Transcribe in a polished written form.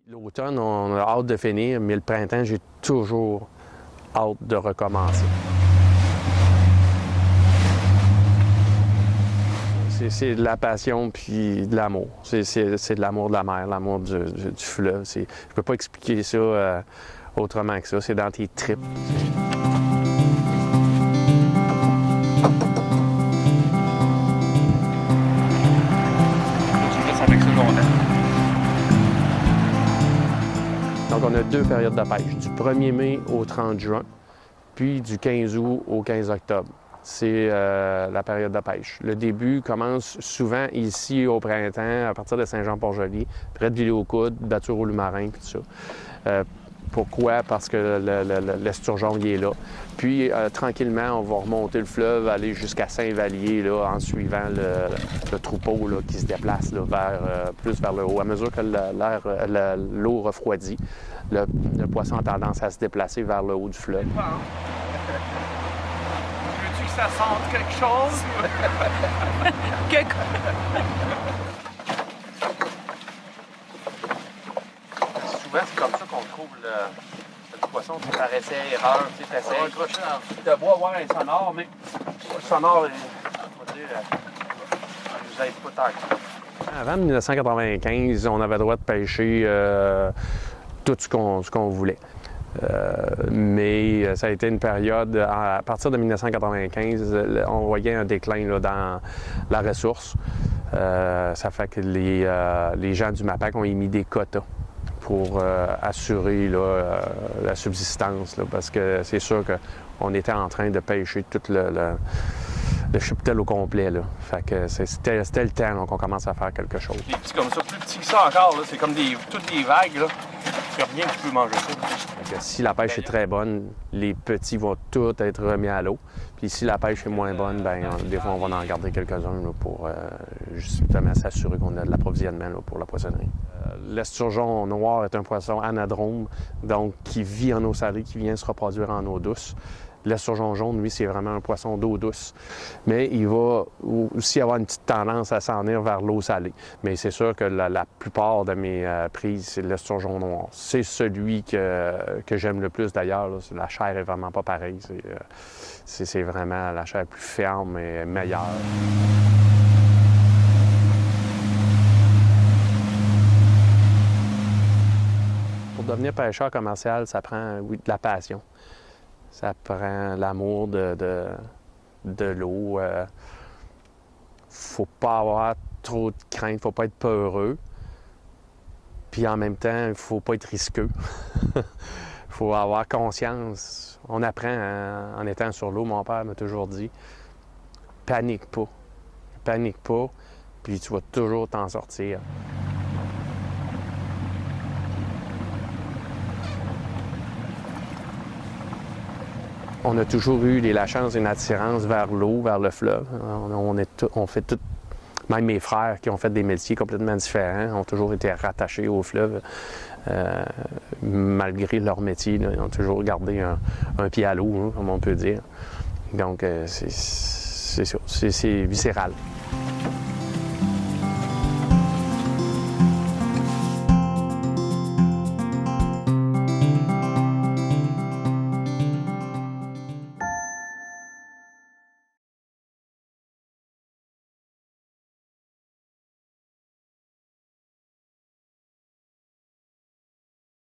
L'automne, on a hâte de finir, mais le printemps, j'ai toujours hâte de recommencer. C'est de la passion puis de l'amour. C'est de l'amour de la mer, l'amour du fleuve. Je ne peux pas expliquer ça autrement que ça. C'est dans tes tripes. Donc, on a 2 périodes de pêche, du 1er mai au 30 juin, puis du 15 août au 15 octobre. C'est la période de pêche. Le début commence souvent ici au printemps, à partir de Saint-Jean-Port-Joli, près de Villers-aux-Coudes, Batture-au-Loup-Marin, puis tout ça. Pourquoi? Parce que l'esturgeon, il est là. Puis, tranquillement, on va remonter le fleuve, aller jusqu'à Saint-Vallier, là, en suivant le troupeau là, qui se déplace là, plus vers le haut. À mesure que l'eau refroidit, le poisson a tendance à se déplacer vers le haut du fleuve. Veux-tu que ça sente quelque chose? Souvent, c'est comme ça qu'on trouve le poisson. Par essai, erreur, tu sais, t'essayes de bois, ouais, un sonore, mais le sonore, on va dire, nous aide pas tant que ça. Avant 1995, on avait le droit de pêcher tout ce qu'on voulait. Mais ça a été une période, à partir de 1995, on voyait un déclin là, dans la ressource. Ça fait que les gens du MAPAC ont émis des quotas pour assurer là, la subsistance, là, parce que c'est sûr qu'on était en train de pêcher tout le cheptel au complet. Là. Fait que c'était le temps qu'on commence à faire quelque chose. Des petits comme ça, plus petits que ça encore, là, c'est comme toutes des vagues. Là. Il n'y a rien qui peut manger ça. Fait que si la pêche est très bonne, les petits vont tous être remis à l'eau. Puis si la pêche est moins bonne, bien, des fois, on va en garder quelques-uns là, pour justement s'assurer qu'on a de l'approvisionnement là, pour la poissonnerie. L'esturgeon noir est un poisson anadrome, donc qui vit en eau salée, qui vient se reproduire en eau douce. L'esturgeon jaune, lui, c'est vraiment un poisson d'eau douce. Mais il va aussi avoir une petite tendance à s'en venir vers l'eau salée. Mais c'est sûr que la plupart de mes prises, c'est l'esturgeon noir. C'est celui que j'aime le plus d'ailleurs. La chair est vraiment pas pareille. C'est vraiment la chair plus ferme et meilleure. Pour devenir pêcheur commercial, ça prend, oui, de la passion. Ça prend l'amour de l'eau. Faut pas avoir trop de crainte, faut pas être peureux. Puis en même temps, il faut pas être risqueux. Faut avoir conscience. On apprend en étant sur l'eau, mon père m'a toujours dit, panique pas. Panique pas, puis tu vas toujours t'en sortir. On a toujours eu la chance d'une attirance vers l'eau, vers le fleuve. On fait tout, même mes frères qui ont fait des métiers complètement différents ont toujours été rattachés au fleuve. Malgré leur métier, là, ils ont toujours gardé un pied à l'eau, hein, comme on peut dire. Donc, c'est ça, c'est viscéral.